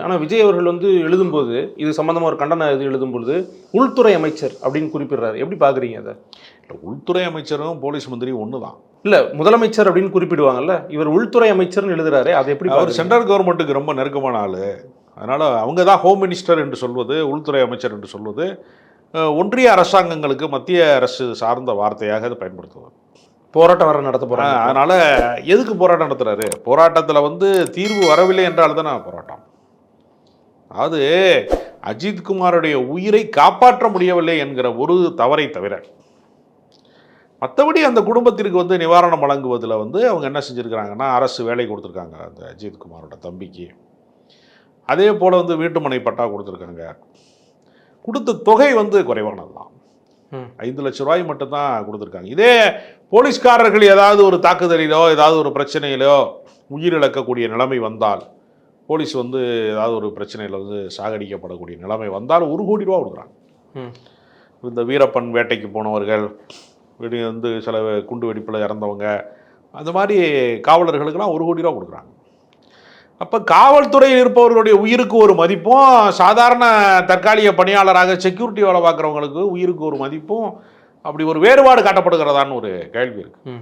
ஆனால் விஜய் அவர்கள் வந்து எழுதும்போது இது சம்பந்தமாக ஒரு கண்டன இது எழுதும்பொழுது உள்துறை அமைச்சர் அப்படின்னு குறிப்பிடுறாரு. எப்படி பார்க்குறீங்க அதை? உள்துறை அமைச்சரும் போலீஸ் மந்திரியும் ஒன்று தான். இல்லை, முதலமைச்சர் அப்படின்னு குறிப்பிடுவாங்கல்ல, இவர் உள்துறை அமைச்சர்னு எழுதுறாரு. அது எப்படி? அவர் சென்ட்ரல் கவர்மெண்ட்டுக்கு ரொம்ப நெருக்கமான ஆள். அதனால் அவங்க தான் ஹோம் மினிஸ்டர் என்று சொல்வது, உள்துறை அமைச்சர் என்று சொல்வது ஒன்றிய அரசாங்கங்களுக்கு மத்திய அரசு சார்ந்த வார்த்தையாக அதை பயன்படுத்துவார். போராட்டம் வர நடத்த போகிறாங்க. அதனால் எதுக்கு போராட்டம் நடத்துகிறாரு? போராட்டத்தில் வந்து தீர்வு வரவில்லை என்றால் தானே போராட்டம். அதாவது அஜித்குமாருடைய உயிரை காப்பாற்ற முடியவில்லை என்கிற ஒரு தவறை தவிர மற்றபடி அந்த குடும்பத்திற்கு வந்து நிவாரணம் வழங்குவதில் வந்து அவங்க என்ன செஞ்சுருக்கிறாங்கன்னா, அரசு வேலை கொடுத்துருக்காங்க அந்த அஜித்குமாரோட தம்பிக்கு. அதே போல் வந்து வீட்டுமனை பட்டா கொடுத்துருக்காங்க. கொடுத்த தொகை வந்து குறைவானது தான், 5 லட்ச ரூபாய் மட்டும்தான் கொடுத்துருக்காங்க. இதே போலீஸ்காரர்கள் ஏதாவது ஒரு தாக்குதலிலோ ஏதாவது ஒரு பிரச்சனையிலோ உயிரிழக்கக்கூடிய நிலைமை வந்தால், போலீஸ் வந்து ஏதாவது ஒரு பிரச்சனையில் வந்து சாகடிக்கப்படக்கூடிய நிலைமை வந்தால் 1 கோடி ரூபா கொடுக்குறாங்க. இந்த வீரப்பன் வேட்டைக்கு போனவர்கள், வந்து சில குண்டு வெடிப்பில் இறந்தவங்க, அந்த மாதிரி காவலர்களுக்கெல்லாம் 1 கோடி ரூபா கொடுக்குறாங்க. அப்போ காவல்துறையில் இருப்பவர்களுடைய உயிருக்கு ஒரு மதிப்பும், சாதாரண தற்காலிக பணியாளராக செக்யூரிட்டி வேலை பார்க்குறவங்களுக்கு உயிருக்கு ஒரு மதிப்பும், அப்படி ஒரு வேறுபாடு காட்டப்படுகிறதான்னு ஒரு கேள்வி இருக்குது.